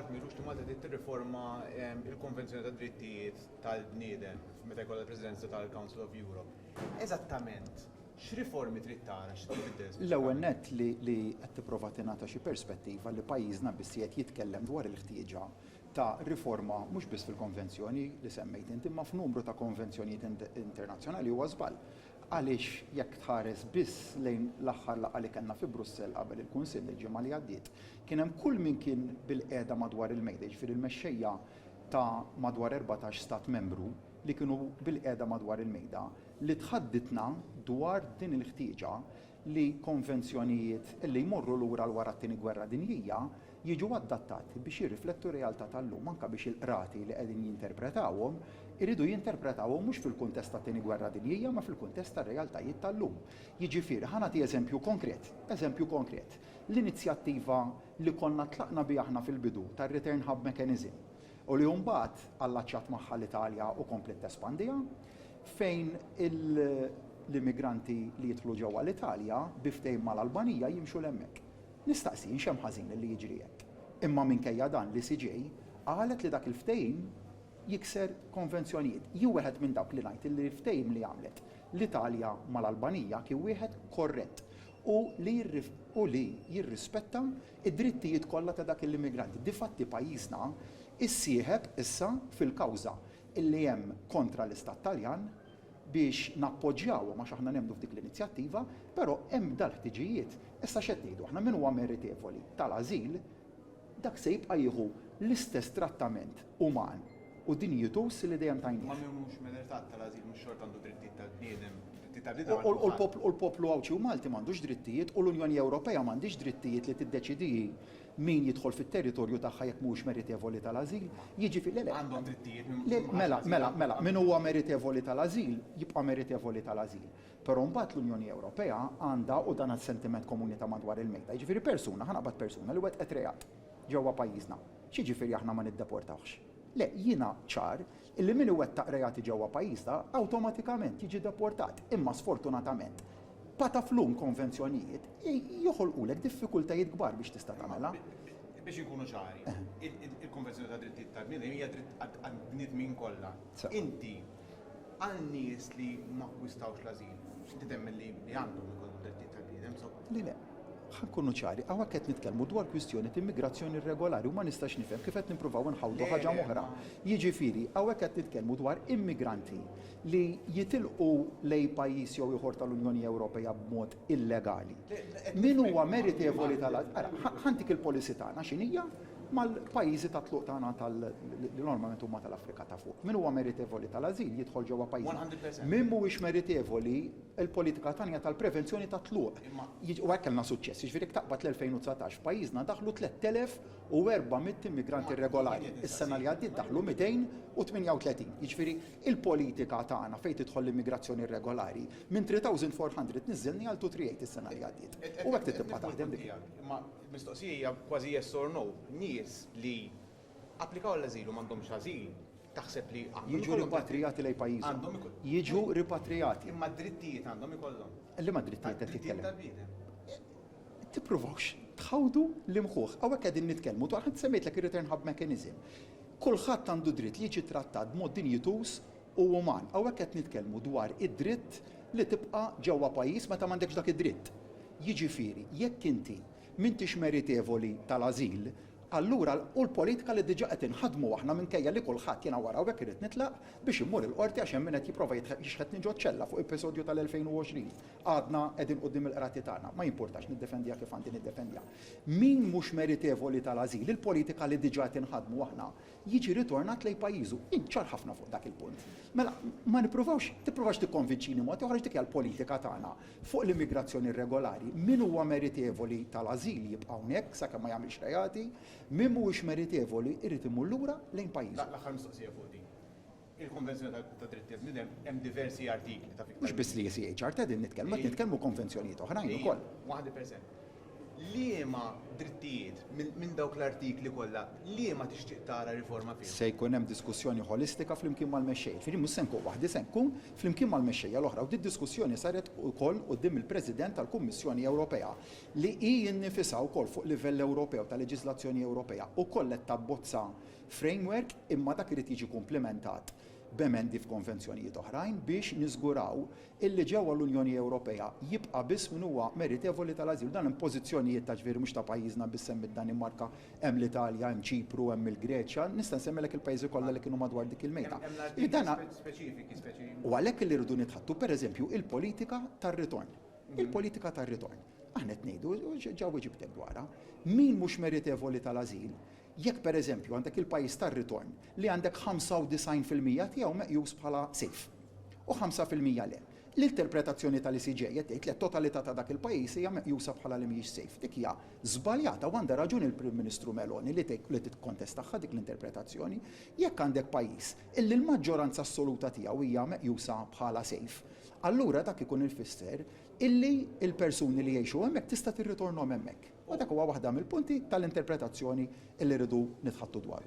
part mirux li Malta trid tirriforma il-Konvenzjoni ta' Drittijiet tal-Bniedem meta jkollha l-Presidenza tal-Council of Europe. Eżattament, x'riformi trid tara x'tibdel? L-ewwel nett li qed tipprova tingħata xi perspettiva li pajjiżna biss qed jitkellem dwar il-ħtieġa ta' riforma mhux biss fil-konvenzjoni li semmejt inti imma f'numru ta' konvenzjonijiet internazzjonali huwa żball. Għaliex jekk tħares biss lejn l-aħħar laqgħa li kellna fi Brussell qabel il-Kunsill il-ġimgħa li għaddiet, kien hemm kull min kien bil-qiegħda madwar il-mejda, jiġifieri il-mexxejja ta' madwar 14 stat membru li kienu bil-qiegħda madwar il-mejda li tħadditna dwar din il-ħtieġa li konvenzjonijiet li jmorru lura l wara t-tieni gwerra dinjija jiġu adattati biex jirriflettu realtà tal-lum anke biex il-qrati li qegħdin jinterpretawhom iridu jinterpretawhom mhux fil-kuntest tat-tieni gwerra dinjija ma fil-kuntest tar-realtajiet tal-lum. Jiġifieri ħanati eżempju konkret. L-inizjattiva li konna tlaqna biha aħna fil-bidu tar-Return Hub Mechanism u li mbagħad allaċċjat magħha l-Italja u komplet tespandija fejn l-immigranti li jidħlu ġewwa l-Italja biftejn mal-Albanija jimxu l-hemmhekk. Nistaqsi x'hemm ħażin li jiġri hekk. Imma minkejja dan li CJ qalet li dak il-ftehim jikser konvenzjonijiet. Ju wieħed minn dawk li ngħid li l-ftehim li għamlet l-Italja mal-Albanija kien wieħed korrett u li jirrispetta id-drittijiet kollha ta' dak l-immigranti. Difatti pajjiżna issieħeb issa fil-kawża illi hemm kontra l-Istat Taljan biex nappoġġjaw għax aħna nemdu f'dik l-inizjattiva, però hemm dal-ħtiġijiet. Issa x'qed ngħidu aħna min huwa meritevoli tal-ażil dak se jibqa' jieħu l-istess trattament uman u dinjitus li dejjem tajnieh. Ma mhux meritat tal-ażil mhux xort għandu drittijiet tal-bniedem, drittijiet tal-bniedem. U l-poplu Awċi u Malti m'għandux drittijiet u l-Unjoni Ewropea m'għandix drittijiet li tiddeċidi min jidħol fit-territorju tagħha jekk mhux meritevoli tal-ażil. Jiġifieri għandhom drittijiet. Mela, min huwa meritevoli tal-ażil jibqa' meritevoli tal-ażil. Però mbagħad l-Unjoni Ewropea għandha u dan sentiment komuni ta' madwar il-mejda. Jiġifieri persuna, ħanaqbad persuna li wettqet reat ġewwa pajjiżna. X'jiġifieri aħna ma niddeportawx? Le, jiena ċar illi min iwettaq reati ġewwa pajjiżna awtomatikament jiġi deportat. Imma sfortunatament pata flum konvenzjonijiet joħolqulek diffikultajiet kbar biex tista' tagħmilha. Biex inkunu ċari, il-Konvenzjoni ta' Drittijiet tal-Bniedem hija dritt għall-bniedmin kollha. Inti għal nies li ma kwistawx l-ażil, x'inti temmen li għandhom ikollhom drittijiet tal-bniedem? Le, ħankunu ċari, hawnhekk qed nitkellmu dwar kwistjoni ta' immigrazzjoni irregolari u ma nistax nifhem kif qed nippruvaw nħawdu ħaġa oħra. Jiġifieri, hawnhekk qed nitkellmu dwar immigranti li jitilqu lejn pajjiż jew ieħor tal-Unjoni Ewropea b'mod illegali. Min huwa meritevoli tal-ażil? Ħantik il-policy tagħna x'inhija mal-pajjiżi ta' tluq tagħna li normalment huma tal-Afrika ta' fuq. Min huwa meritevoli tal-ażil jidħol ġewwa pajjiż. Min mhuwiex meritevoli il-politika tagħna tal-prevenzjoni ta' tluq. U hekk kellna suċċess, jiġifieri taqbad l-2019 f'pajjiżna daħlu 3400 immigranti irregolari. Is-sena li għaddiet daħlu 238. Jiġifieri il-politika tagħna fejn tidħol l-immigrazzjoni irregolari minn 3400 niżilni għal 238 is-sena li għaddiet. U hekk tibqa' taħdem dik. Ma mistoqsija kważi yes or no. Nies li applikaw l-ażil u m'għandhomx ażil taħseb li jiġu ripatrijati lejn pajjiżhom. Jiġu ripatrijati. Imma drittijiet għandhom ikollhom. Li ma drittijiet qed titkellem. Tippruvawx tħawdu l-imħuħ. Hawnhekk qegħdin nitkellmu dwar ħadd semmejtlek ir-return hub mechanism. Kulħadd għandu dritt li jiġi trattat b'mod dinjitus u uman. Hawnhekk qed nitkellmu dwar id-dritt li tibqa' ġewwa pajjiż meta m'għandekx dak id-dritt. Jiġifieri, jekk inti m'intix meritevoli tal-ażil, allura u l-politika li diġà qed inħadmu aħna minkejja li kulħadd jiena wara hekk irid nitlaq biex immur il-qorti għax hemm min qed jipprova jixħetni ġo ċella fuq episodju tal-2020. Għadna qegħdin quddiem il-qrati tagħna, ma jimpurtax niddefendiha kif għandi niddefendiha. Min mhux meritevoli tal-ażil, il-politika li diġà qed inħadmu aħna jiġi ritornat lejn pajjiżu. Inċar ħafna fuq dak il-punt. Mela ma tippruvax tikkonvinċini mod toħroġ dik l-politika tagħna fuq l-immigrazzjoni irregolari. Min huwa meritevoli tal-ażil jibqa' hawnhekk sakemm ma jagħmilx reati, min mhuwiex meritevoli irid imur lura lejn pajjiż. L-aħħar mistoqsija fuq din. Il-Konvenzjoni ta' Drittijiet Bniedem hemm diversi artikli ta' Mhux biss li CHR qegħdin nitkellmu konvenzjonijiet oħrajn ukoll. 100%. liema drittijiet minn dawk l-artikli kollha liema tixtieq tara riforma fihom? Se jkun hemm diskussjoni holistika flimkien mal-mexxej. Firri mhux se nkun waħdi se nkun flimkien mal-mexxejja l-oħra u din diskussjoni saret ukoll quddiem il-President tal-Kummissjoni Ewropea li hi nnifisha wkoll fuq livell Ewropew ta' leġiżlazzjoni Ewropea ukoll qed tabbozza framework imma dak irid jiġi komplementat b'emendi f'konvenzjonijiet oħrajn biex niżguraw illi ġewwa l-Unjoni Ewropea jibqa' biss min huwa meritevoli tal-ażil. Dan hemm pożizzjonijiet ta' ġifieri mhux ta' pajjiżna biss hemm id-Danimarka, hemm l-Italja, hemm Ċipru, hemm il-Greċja, nista' nsemmilek il-pajjiżi kollha li kienu madwar dik il-mejda. U għalhekk li rridu nitħattu pereżempju il-politika tar-ritorn. Il-politika tar-ritorn. Aħna qed ngħidu ġew ġibtek dwarha. Min mhux meritevoli tal-ażil jekk pereżempju għandek il-pajjiż tar-ritorn li għandek 95% tiegħu meqjus bħala safe u 5% le. L-interpretazzjoni tal-ICJ qed tgħid li t-totalità ta' dak il-pajjiż hija meqjusa bħala li mhijiex safe. Dik hija żbaljata u għandha raġun il-Prim Ministru Meloni li tikkontestaħħa dik l-interpretazzjoni jekk għandek pajjiż illi l-maġġoranza assoluta tiegħu hija meqjusa bħala safe. Allura dak ikun il-fisser illi il-persuni li jgħixu hemmhekk tista' tirritornhom hemmhekk. U dak huwa waħda mill-punti tal-interpretazzjoni illi rridu nitħattu dwar.